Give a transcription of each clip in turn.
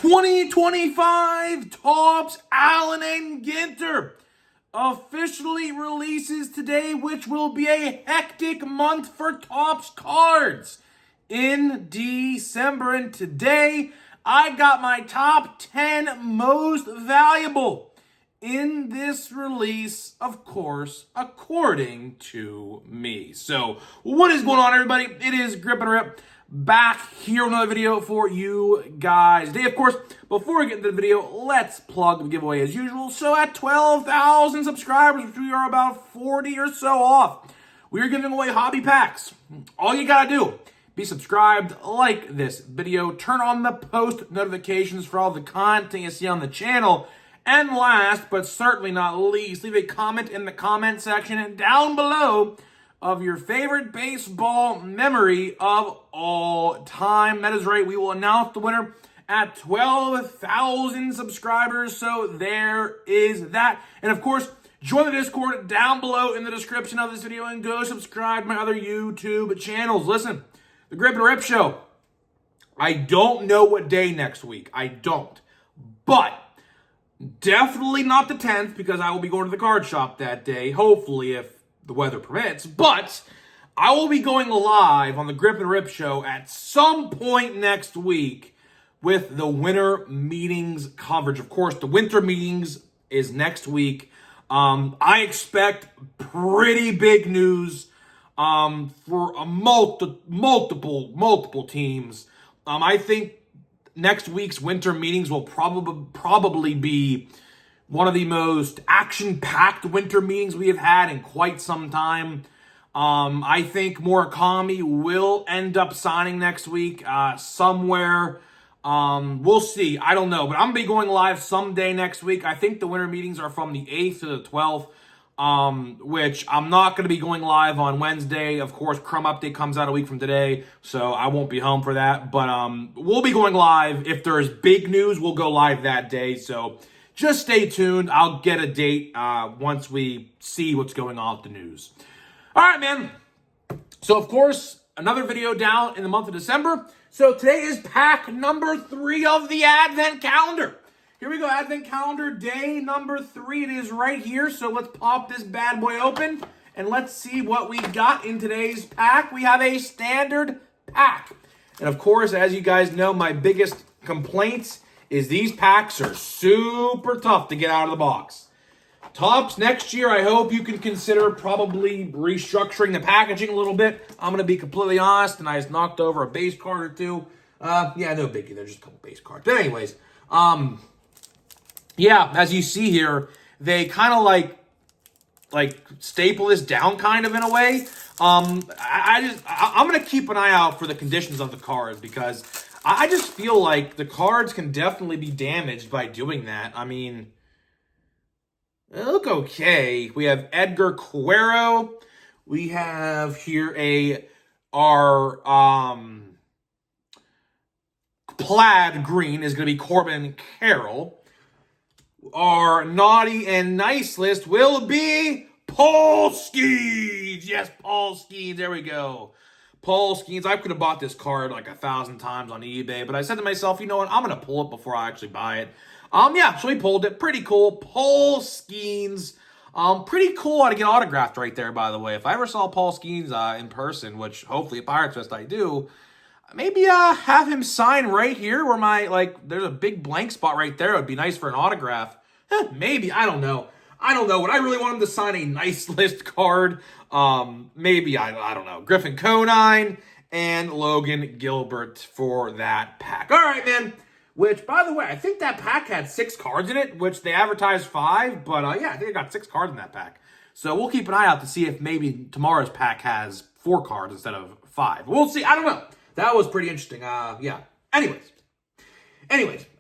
2025 Topps Allen and Ginter officially releases today, which will be a hectic month for Topps cards in December. And today, I got my top 10 most valuable in this release, of course, according to me. So, what is going on, everybody? It is Grip and Rip back here with another video for you guys today. Of course, before we get into the video, let's plug the giveaway as usual. So at 12,000 subscribers, which we are about 40 or so off, we are giving away hobby packs. All you gotta do, be subscribed, like this video, turn on the post notifications for all the content you see on the channel, and last but certainly not least, leave a comment in the comment section and down below of your favorite baseball memory of all time. That is right, we will announce the winner at 12,000 subscribers, so there is that. And of course, join the Discord down below in the description of this video and go subscribe to my other YouTube channels. Listen, the Grip and Rip Show, I don't know what day next week, I don't, but definitely not the 10th because I will be going to the card shop that day, hopefully if the weather permits, but I will be going live on the Grip and Rip Show at some point next week with the winter meetings coverage. Of course, the winter meetings is next week. I expect pretty big news for a multiple teams. I think next week's winter meetings will probably be one of the most action-packed winter meetings we have had in quite some time. I think Murakami will end up signing next week somewhere. We'll see. I don't know. But I'm going to be going live someday next week. I think the winter meetings are from the 8th to the 12th, which I'm not going to be going live on Wednesday. Of course, Crumb Update comes out a week from today, so I won't be home for that. But we'll be going live. If there's big news, we'll go live that day. So just stay tuned. I'll get a date once we see what's going on with the news. All right, man. So, of course, another video down in the month of December. So today is pack number 3 of the Advent Calendar. Here we go, Advent Calendar day number 3. It is right here. So let's pop this bad boy open and let's see what we got in today's pack. We have a standard pack. And, of course, as you guys know, my biggest complaints is these packs are super tough to get out of the box. Topps, next year, I hope you can consider probably restructuring the packaging a little bit. I'm going to be completely honest, and I just knocked over a base card or two. Yeah, no biggie. They're just a couple base cards. But anyways, yeah, as you see here, they kind of like staple this down kind of in a way. I'm going to keep an eye out for the conditions of the cards because I just feel like the cards can definitely be damaged by doing that. I mean, they look okay. We have Edgar Quero. We have here our plaid green is going to be Corbin Carroll. Our naughty and nice list will be Paul Skeens. Yes, Paul Skeens. There we go. Paul Skeens. I could have bought this card like 1,000 times on eBay, but I said to myself, you know what? I'm going to pull it before I actually buy it. Yeah, so we pulled it. Pretty cool. Paul Skeens. Pretty cool to get autographed right there, by the way. If I ever saw Paul Skeens in person, which hopefully at Pirates Fest I do, maybe have him sign right here where there's a big blank spot right there. It would be nice for an autograph. Maybe. I don't know. Would I really want him to sign a nice list card? Maybe. I don't know. Griffin Conine and Logan Gilbert for that pack. All right, man. Which, by the way, I think that pack had 6 cards in it, which they advertised 5. But, yeah, I think I got 6 cards in that pack. So we'll keep an eye out to see if maybe tomorrow's pack has 4 cards instead of 5. We'll see. I don't know. That was pretty interesting. Yeah. Anyways,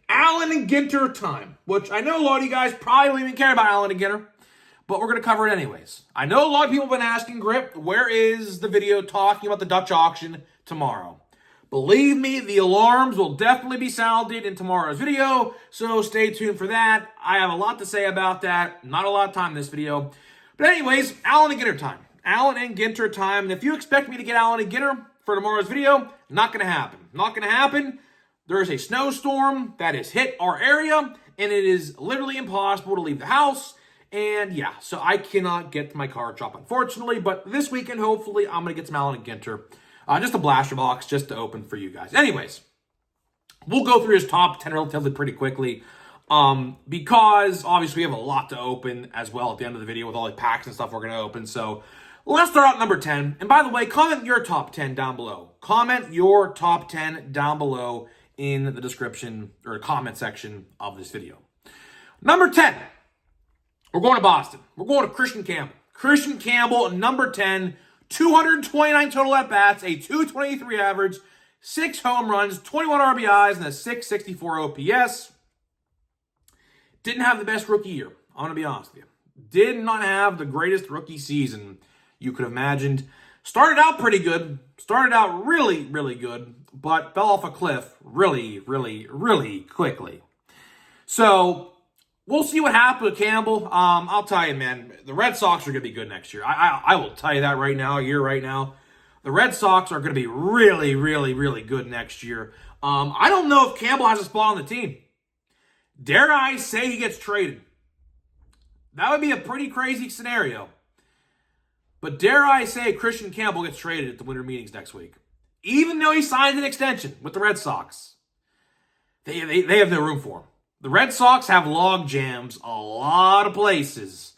Allen and Ginter time, which I know a lot of you guys probably don't even care about Allen and Ginter, but we're going to cover it anyways. I know a lot of people have been asking, Grip, where is the video talking about the Dutch auction tomorrow? Believe me, the alarms will definitely be sounded in tomorrow's video, so stay tuned for that. I have a lot to say about that. Not a lot of time in this video. But anyways, Allen and Ginter time. Allen and Ginter time. And if you expect me to get Allen and Ginter for tomorrow's video, not going to happen. Not going to happen. there is a snowstorm that has hit our area, and it is literally impossible to leave the house. And yeah, so I cannot get to my card shop, unfortunately. But this weekend, hopefully, I'm going to get some Allen and Ginter. Just a blaster box just to open for you guys. Anyways, we'll go through his top 10 relatively pretty quickly. Because obviously we have a lot to open as well at the end of the video with all the packs and stuff we're going to open. So let's start out number 10. And by the way, comment your top 10 down below. Comment your top 10 down below in the description or comment section of this video. Number 10. We're going to Boston. We're going to Christian Campbell. Christian Campbell, number 10, 229 total at-bats, a 223 average, 6 home runs, 21 RBIs, and a 664 OPS. Didn't have the best rookie year. I'm going to be honest with you. Did not have the greatest rookie season you could have imagined. Started out pretty good. Started out really, really good, but fell off a cliff really, really, really quickly. So we'll see what happens with Campbell. I'll tell you, man, the Red Sox are going to be good next year. I will tell you that right now, right now. The Red Sox are going to be really, really, really good next year. I don't know if Campbell has a spot on the team. Dare I say he gets traded? That would be a pretty crazy scenario. But dare I say Christian Campbell gets traded at the winter meetings next week? Even though he signed an extension with the Red Sox. They have no room for him. The Red Sox have log jams a lot of places.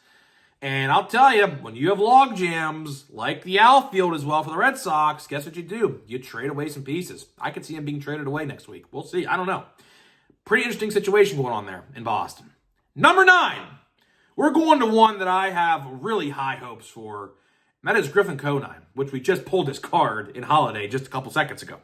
And I'll tell you, when you have log jams, like the outfield as well for the Red Sox, guess what you do? You trade away some pieces. I could see him being traded away next week. We'll see. I don't know. Pretty interesting situation going on there in Boston. Number 9. We're going to one that I have really high hopes for. And that is Griffin Conine, which we just pulled his card in Holiday just a couple seconds ago.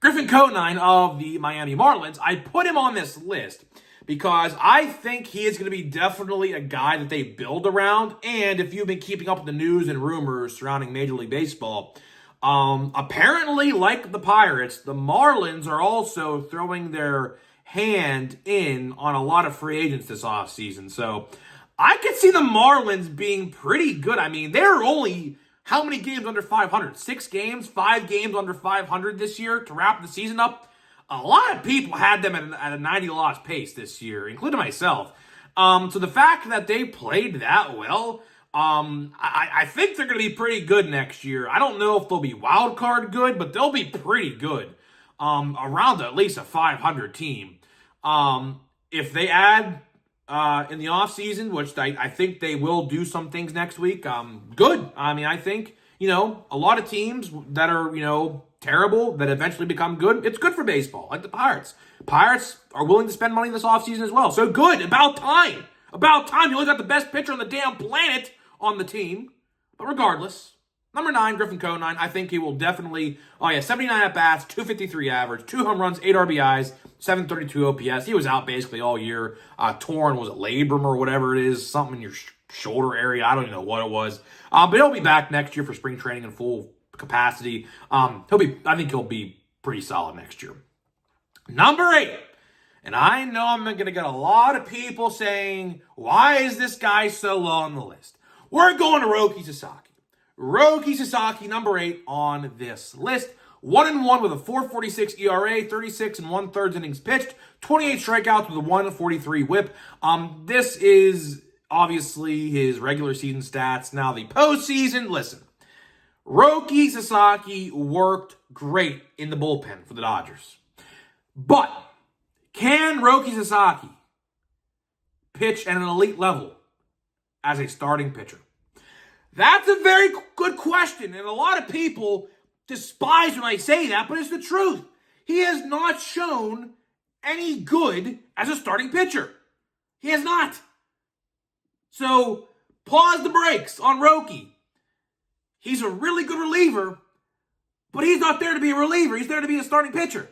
Griffin Conine of the Miami Marlins, I put him on this list because I think he is going to be definitely a guy that they build around. And if you've been keeping up with the news and rumors surrounding Major League Baseball, apparently, like the Pirates, the Marlins are also throwing their hand in on a lot of free agents this offseason. So I could see the Marlins being pretty good. I mean, they're only how many games under 500? 6 games, 5 games under 500 this year to wrap the season up. A lot of people had them at a 90-loss pace this year, including myself. So the fact that they played that well, I think they're going to be pretty good next year. I don't know if they'll be wild card good, but they'll be pretty good. Around at least a 500 team. If they add in the offseason, which I think they will do some things next week, good. I mean, I think, a lot of teams that are, terrible that eventually become good, it's good for baseball, like the Pirates. Pirates are willing to spend money this offseason as well. So good. About time. About time. You only got the best pitcher on the damn planet on the team. But regardless, number 9, Griffin Conine, I think he will definitely, 79 at-bats, 253 average, 2 home runs, 8 RBIs, 732 OPS. He was out basically all year. Torn, was it labrum or whatever it is, something in your shoulder area. I don't even know what it was. But he'll be back next year for spring training in full capacity. I think he'll be pretty solid next year. Number 8. And I know I'm going to get a lot of people saying, why is this guy so low on the list? We're going to Roki Sasaki. Roki Sasaki, number 8 on this list. 1-1 with a 4.46 ERA, 36 1/3 innings pitched, 28 strikeouts with a 1.43 whip. This is obviously his regular season stats. Now the postseason, listen, Roki Sasaki worked great in the bullpen for the Dodgers. But can Roki Sasaki pitch at an elite level as a starting pitcher? That's a very good question, and a lot of people despise when I say that, but it's the truth. He has not shown any good as a starting pitcher. He has not. So, pause the brakes on Roki. He's a really good reliever, but he's not there to be a reliever. He's there to be a starting pitcher.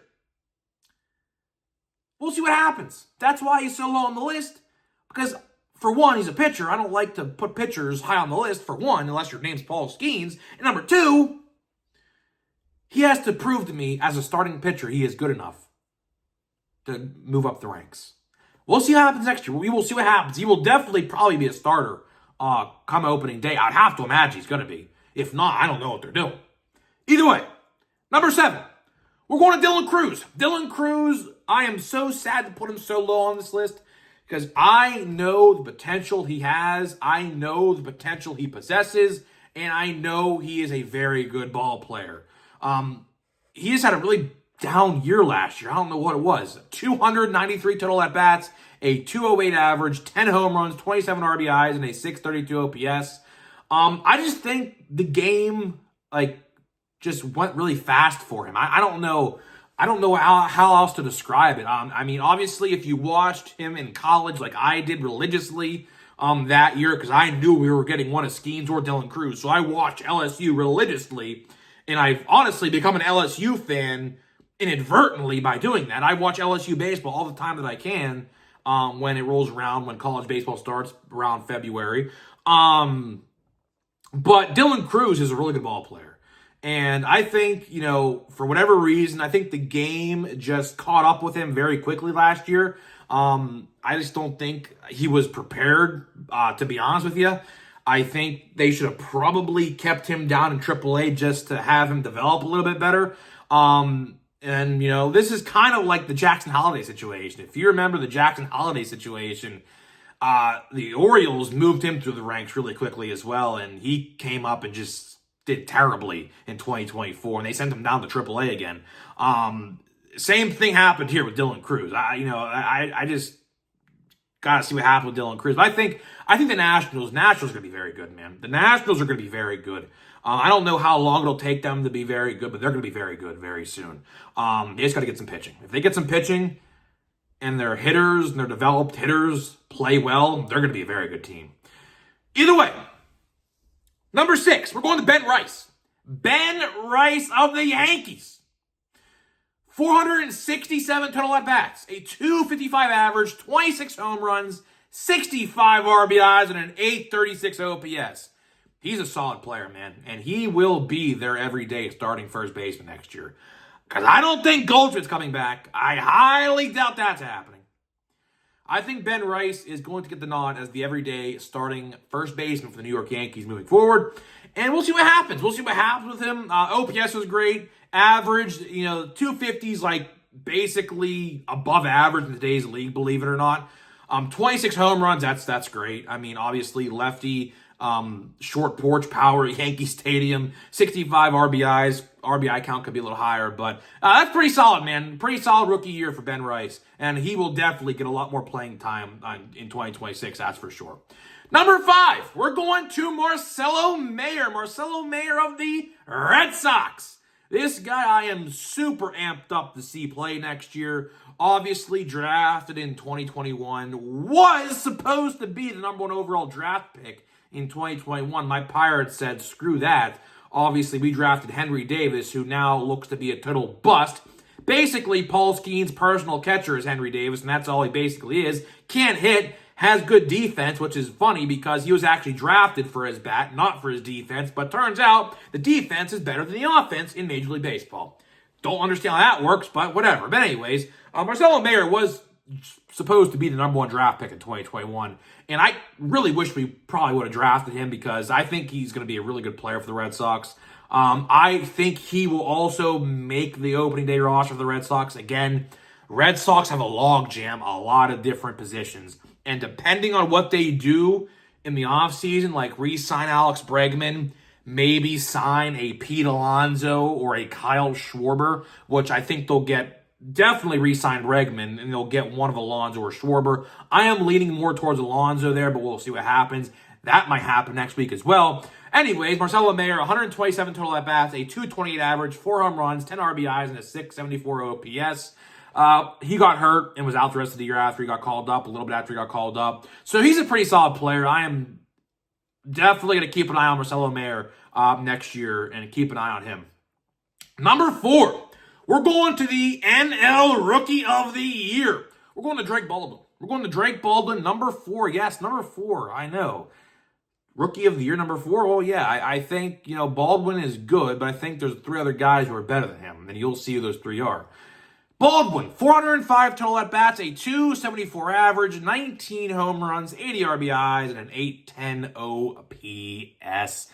We'll see what happens. That's why he's so low on the list, because for one, he's a pitcher. I don't like to put pitchers high on the list, for one, unless your name's Paul Skeens. And number 2, he has to prove to me as a starting pitcher he is good enough to move up the ranks. We'll see what happens next year. We will see what happens. He will definitely probably be a starter come opening day. I'd have to imagine he's going to be. If not, I don't know what they're doing. Either way, number 7. We're going to Dylan Cruz. Dylan Cruz, I am so sad to put him so low on this list because I know the potential he has. I know the potential he possesses, and I know he is a very good ball player. He just had a really down year last year. I don't know what it was. 293 total at-bats, a 208 average, 10 home runs, 27 RBIs, and a 632 OPS. I just think the game, just went really fast for him. I don't know. I don't know how else to describe it. I mean, obviously, if you watched him in college like I did religiously that year, because I knew we were getting one of Skeens or Dylan Cruz, so I watched LSU religiously, and I've honestly become an LSU fan inadvertently by doing that. I watch LSU baseball all the time that I can when it rolls around, when college baseball starts around February. But Dylan Cruz is a really good ball player. And I think, for whatever reason, I think the game just caught up with him very quickly last year. I just don't think he was prepared, to be honest with you. I think they should have probably kept him down in AAA just to have him develop a little bit better. And, this is kind of like the Jackson Holiday situation. If you remember the Jackson Holiday situation, the Orioles moved him through the ranks really quickly as well, and he came up and just did terribly in 2024, and they sent him down to AAA again. Same thing happened here with Dylan Cruz. I just got to see what happened with Dylan Cruz. But I think the Nationals are going to be very good, man. The Nationals are going to be very good. I don't know how long it'll take them to be very good, but they're going to be very good very soon. They just got to get some pitching. If they get some pitching and their hitters and their developed hitters play well, they're going to be a very good team. Either way, number 6, we're going to Ben Rice. Ben Rice of the Yankees. 467 total at-bats, a 255 average, 26 home runs, 65 RBIs, and an 836 OPS. He's a solid player, man, and he will be there every day starting first baseman next year. Because I don't think Goldschmidt's coming back. I highly doubt that's happening. I think Ben Rice is going to get the nod as the everyday starting first baseman for the New York Yankees moving forward. And we'll see what happens. We'll see what happens with him. OPS was great. Average, 250s, basically above average in today's league, believe it or not. 26 home runs, that's great. I mean, obviously, lefty, short porch power at Yankee Stadium, 65 RBIs. RBI count could be a little higher, but that's pretty solid, man. Pretty solid rookie year for Ben Rice, and he will definitely get a lot more playing time in 2026, that's for sure. Number 5, we're going to Marcelo Mayer. Marcelo Mayer of the Red Sox. This guy I am super amped up to see play next year. Obviously drafted in 2021. Was supposed to be the number 1 overall draft pick in 2021. My Pirates said, screw that. Obviously, we drafted Henry Davis, who now looks to be a total bust. Basically, Paul Skeen's personal catcher is Henry Davis, and that's all he basically is. Can't hit, has good defense, which is funny because he was actually drafted for his bat, not for his defense. But turns out the defense is better than the offense in Major League Baseball. Don't understand how that works, but whatever. But anyways, Marcelo Mayer was supposed to be the number 1 draft pick in 2021. And I really wish we probably would have drafted him because I think he's going to be a really good player for the Red Sox. I think he will also make the opening day roster for the Red Sox. Again, Red Sox have a logjam, a lot of different positions. And depending on what they do in the offseason, like re-sign Alex Bregman, maybe sign a Pete Alonso or a Kyle Schwarber, which I think they'll get. Definitely re-sign Bregman, and they'll get one of Alonso or Schwarber. I am leaning more towards Alonso there, but we'll see what happens. That might happen next week as well. Anyways, Marcelo Mayer, 127 total at-bats, a 228 average, 4 home runs, 10 RBIs, and a 674 OPS. He got hurt and was out the rest of the year after he got called up, a little bit after he got called up. So he's a pretty solid player. I am definitely going to keep an eye on Marcelo Mayer next year and keep an eye on him. Number 4. We're going to the NL Rookie of the Year. We're going to Drake Baldwin. We're going to Drake Baldwin, number 4. Yes, number 4. I know. Rookie of the Year, number 4. Well, yeah, I think, Baldwin is good, but I think there's 3 other guys who are better than him, and you'll see who those 3 are. Baldwin, 405 total at-bats, a 274 average, 19 home runs, 80 RBIs, and an 810 OPS.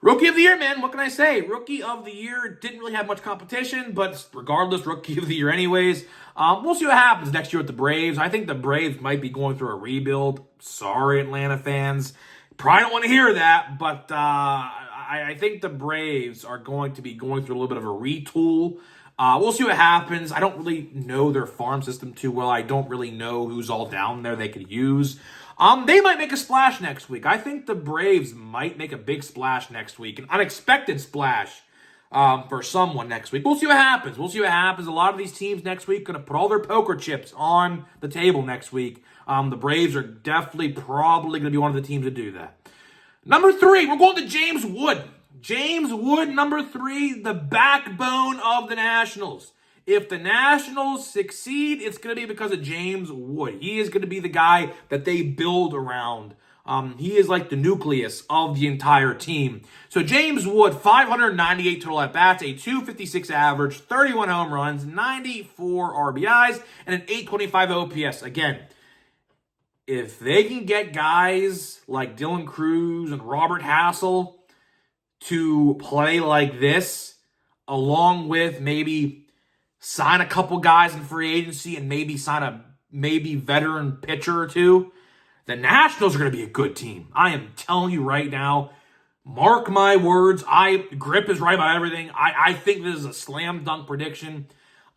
Rookie of the year, man. What can I say? Rookie of the year. Didn't really have much competition, but regardless, rookie of the year anyways. We'll see what happens next year with the Braves. I think the Braves might be going through a rebuild. Sorry, Atlanta fans. Probably don't want to hear that, but I think the Braves are going to be going through a little bit of a retool. We'll see what happens. I don't really know their farm system too well. I don't really know who's all down there they could use. They might make a splash next week. I think the Braves might make a big splash next week, an unexpected splash for someone next week. We'll see what happens. We'll see what happens. A lot of these teams next week going to put all their poker chips on the table next week. The Braves are definitely probably going to be one of the teams to do that. Number 3, we're going to James Wood. James Wood, number 3, the backbone of the Nationals. If the Nationals succeed, it's going to be because of James Wood. He is going to be the guy that they build around. He is like the nucleus of the entire team. So James Wood, 598 total at-bats, a 256 average, 31 home runs, 94 RBIs, and an 825 OPS. Again, if they can get guys like Dylan Cruz and Robert Hassel to play like this, along with maybe sign a couple guys in free agency and maybe sign a veteran pitcher or two, the Nationals are going to be a good team. I am telling you right now, mark my words. Grip is right about everything. I think this is a slam dunk prediction.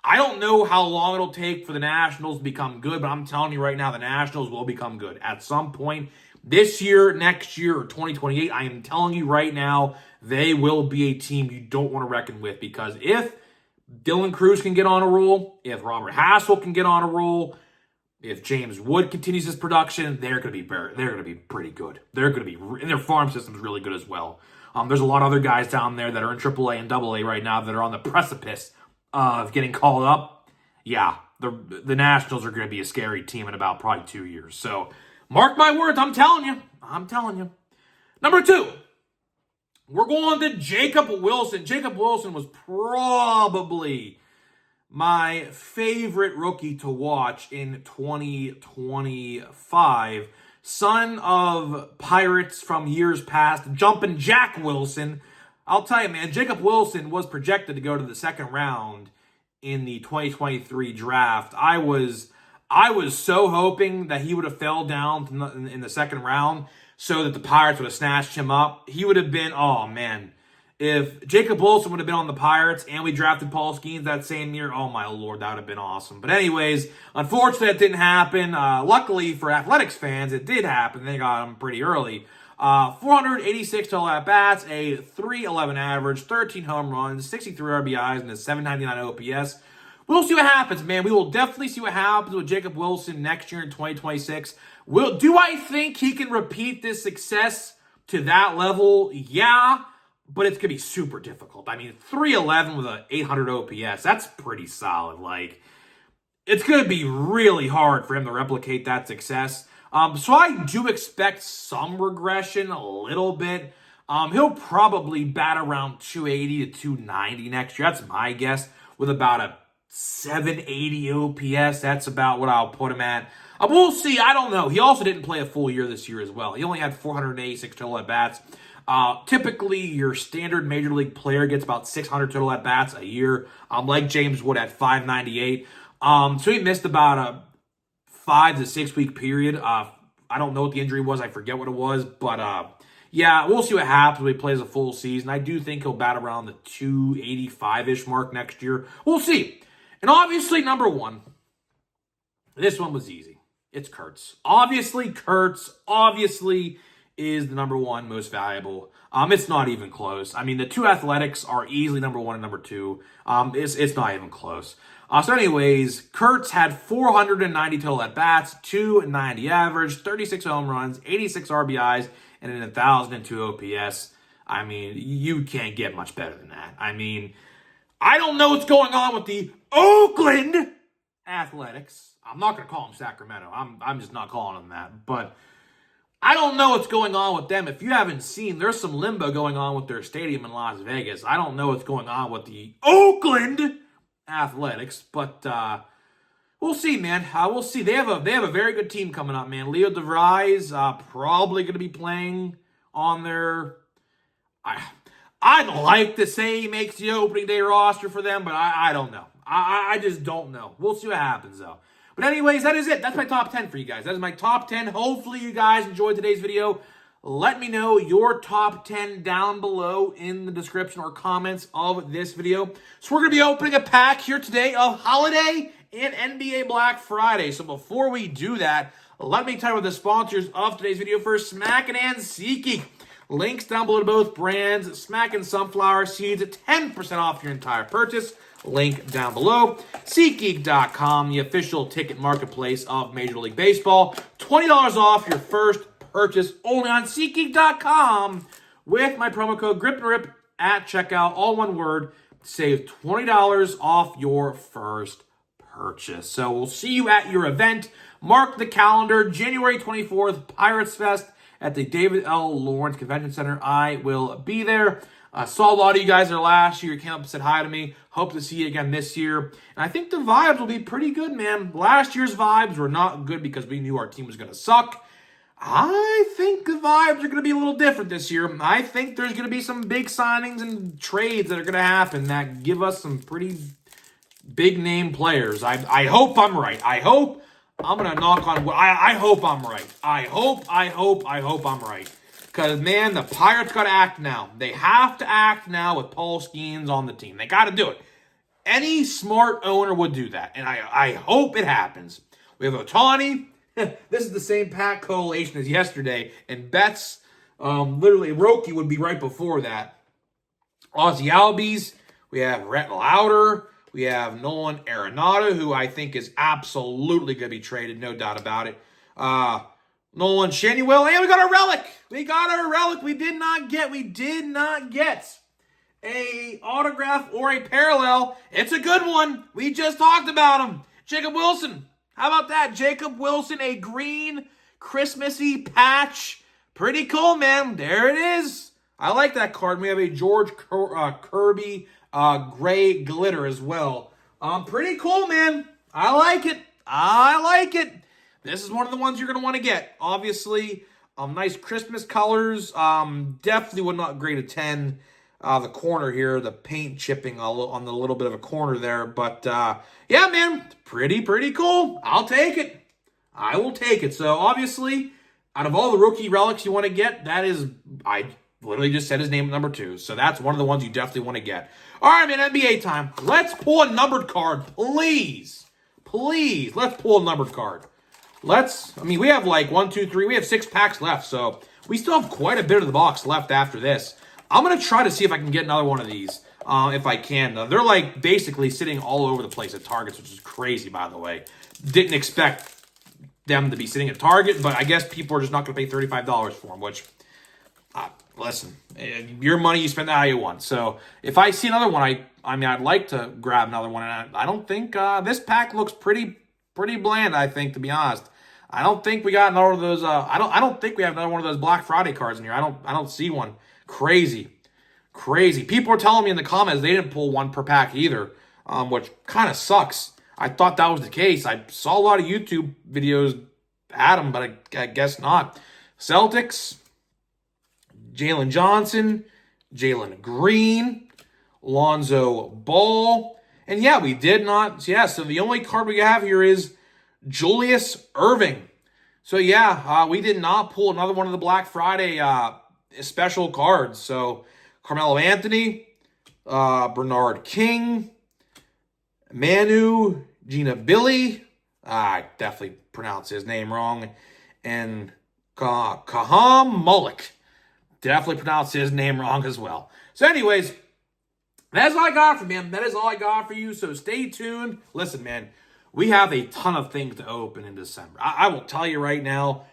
I don't know how long it'll take for the Nationals to become good, but I'm telling you right now, the Nationals will become good. At some point this year, next year, or 2028, I am telling you right now, they will be a team you don't want to reckon with, because if Dylan Cruz can get on a roll, if Robert Hassel can get on a roll, if James Wood continues his production, they're going to be pretty good. They're going to be, and their farm system is really good as well. There's a lot of other guys down there that are in AAA and AA right now that are on the precipice of getting called up. Yeah, the Nationals are going to be a scary team in about probably 2 years. So mark my words, I'm telling you. Number 2, we're going to Jacob Wilson. Jacob Wilson was probably my favorite rookie to watch in 2025. Son of Pirates from years past, Jumpin' Jack Wilson. I'll tell you, man, Jacob Wilson was projected to go to the second round in the 2023 draft. I was so hoping that he would have fell down in the second round so that the Pirates would have snatched him up. He would have been, oh man, if Jacob Wilson would have been on the Pirates and we drafted Paul Skeens that same year, oh my Lord, that would have been awesome. But anyways, unfortunately, that didn't happen. Luckily for Athletics fans, it did happen. They got him pretty early. 486 total at-bats, a 311 average, 13 home runs, 63 RBIs, and a 799 OPS. We'll see what happens, man. We will definitely see what happens with Jacob Wilson next year in 2026. Do I think he can repeat this success to that level? Yeah, but it's going to be super difficult. I mean, 311 with an 800 OPS, that's pretty solid. Like, it's going to be really hard for him to replicate that success. So I do expect some regression, a little bit. He'll probably bat around 280 to 290 next year. That's my guess, with about a 780 OPS. That's about what I'll put him at. We'll see. I don't know. He also didn't play a full year this year as well. He only had 486 total at-bats. Typically, your standard major league player gets about 600 total at-bats a year, like James Wood at 598. So he missed about a 5 to 6 week period. I don't know what the injury was. I forget what it was. But yeah, we'll see what happens when he plays a full season. I do think he'll bat around the 285-ish mark next year. We'll see. And obviously, number 1, this one was easy. It's Kurtz. Obviously, Kurtz is the number 1 most valuable. It's not even close. I mean, the two Athletics are easily number 1 and number 2. It's not even close. So anyways, Kurtz had 490 total at-bats, 290 average, 36 home runs, 86 RBIs, and an 1,002 OPS. I mean, you can't get much better than that. I mean, I don't know what's going on with the Oakland Athletics. I'm not going to call them Sacramento. I'm just not calling them that. But I don't know what's going on with them. If you haven't seen, there's some limbo going on with their stadium in Las Vegas. I don't know what's going on with the Oakland Athletics, but we'll see, man. We'll see. They have a very good team coming up, man. Leo DeVries probably going to be playing on their I'd like to say he makes the opening day roster for them, but I don't know. I just don't know. We'll see what happens, though. But anyways, that is it. That's my top 10 for you guys. That is my top 10. Hopefully you guys enjoyed today's video. Let me know your top 10 down below in the description or comments of this video. So we're going to be opening a pack here today of Holiday and NBA Black Friday. So before we do that, let me tell you what the sponsors of today's video first, Smackin' and SeatGeek. Links down below to both brands. Smackin' Sunflower Seeds at 10% off your entire purchase. Link down below. SeatGeek.com, the official ticket marketplace of Major League Baseball. $20 off your first purchase only on SeatGeek.com with my promo code GRIPANDRIP at checkout. All one word. Save $20 off your first purchase. So we'll see you at your event. Mark the calendar. January 24th, Pirates Fest at the David L. Lawrence Convention Center. I will be there. I saw a lot of you guys there last year. You came up and said hi to me. Hope to see you again this year. And I think the vibes will be pretty good, man. Last year's vibes were not good because we knew our team was going to suck. I think the vibes are going to be a little different this year. I think there's going to be some big signings and trades that are going to happen that give us some pretty big-name players. I hope I'm right. I hope I'm going to knock on wood. I hope I'm right. I hope I'm right. Because, man, the Pirates got to act now. They have to act now with Paul Skeens on the team. They got to do it. Any smart owner would do that, and I hope it happens. We have Ohtani. This is the same pack collation as yesterday, and Betts, literally, Roki would be right before that. Ozzy Albies. We have Rhett Lauder. We have Nolan Arenado, who I think is absolutely going to be traded, no doubt about it. Nolan Shanuel, and we got a relic. We did not get a autograph or a parallel. It's a good one. We just talked about him. Jacob Wilson. How about that? Jacob Wilson, a green Christmassy patch. Pretty cool, man. There it is. I like that card. We have a George Kirby gray glitter as well. Pretty cool, man. I like it. This is one of the ones you're going to want to get. Obviously, nice Christmas colors. Definitely would not grade a 10. The corner here, the paint chipping on the little bit of a corner there. But, yeah, man, pretty cool. I'll take it. I will take it. So, obviously, out of all the rookie relics you want to get, that is, I literally just said his name at number 2. So, that's one of the ones you definitely want to get. All right, man, NBA time. Let's pull a numbered card, please. Please, let's pull a numbered card. We have like 1, 2, 3. We have 6 packs left, so we still have quite a bit of the box left after this. I'm going to try to see if I can get another one of these, if I can. They're like basically sitting all over the place at Targets, which is crazy, by the way. Didn't expect them to be sitting at Target, but I guess people are just not going to pay $35 for them, which, listen, your money, you spend how you want. So if I see another one, I'd like to grab another one, and I don't think this pack looks pretty bland, I think, to be honest. I don't think we got another one of those. I don't think we have another one of those Black Friday cards in here. I don't see one. Crazy. People are telling me in the comments they didn't pull one per pack either, which kind of sucks. I thought that was the case. I saw a lot of YouTube videos at them, but I guess not. Celtics, Jalen Johnson, Jalen Green, Lonzo Ball, and yeah, we did not. Yeah, so the only card we have here is Julius Irving. So yeah, we did not pull another one of the Black Friday special cards. So Carmelo Anthony, Bernard King, Manu Ginobili, I definitely pronounced his name wrong, and Kaham Mullick, definitely pronounced his name wrong as well. So anyways, that's all I got for you, man. That is all I got for you, so stay tuned. Listen, man, we have a ton of things to open in December. I will tell you right now,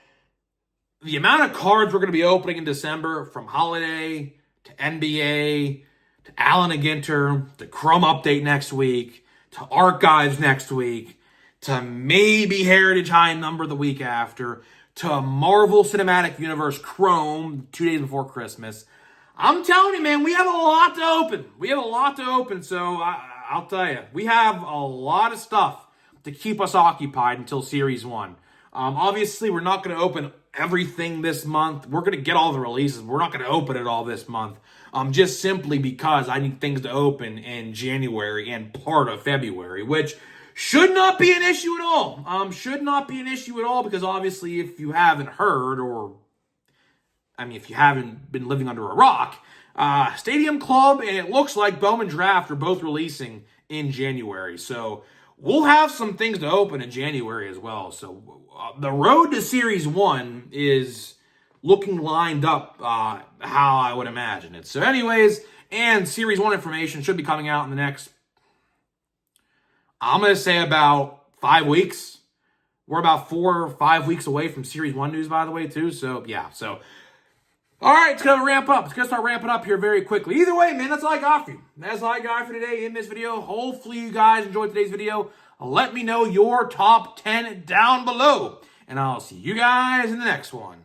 the amount of cards we're going to be opening in December, from Holiday to NBA to Allen and Ginter to Chrome Update next week to Archives next week to maybe Heritage High Number the week after to Marvel Cinematic Universe Chrome 2 days before Christmas. I'm telling you, man, we have a lot to open. So I'll tell you, we have a lot of stuff to keep us occupied until Series 1. Obviously, we're not going to open everything this month. We're going to get all the releases. We're not going to open it all this month. Just simply because I need things to open in January and part of February, which should not be an issue at all. Should not be an issue at all because obviously if you haven't heard if you haven't been living under a rock, Stadium Club and it looks like Bowman Draft are both releasing in January. So we'll have some things to open in January as well. So the road to Series 1 is looking lined up how I would imagine it. So anyways, and Series 1 information should be coming out in the next, I'm going to say about 5 weeks. We're about 4 or 5 weeks away from Series 1 news, by the way, too. So, yeah. So, all right, it's going to ramp up. It's going to start ramping up here very quickly. Either way, man, that's all I got for you. That's all I got for today in this video. Hopefully you guys enjoyed today's video. Let me know your top 10 down below. And I'll see you guys in the next one.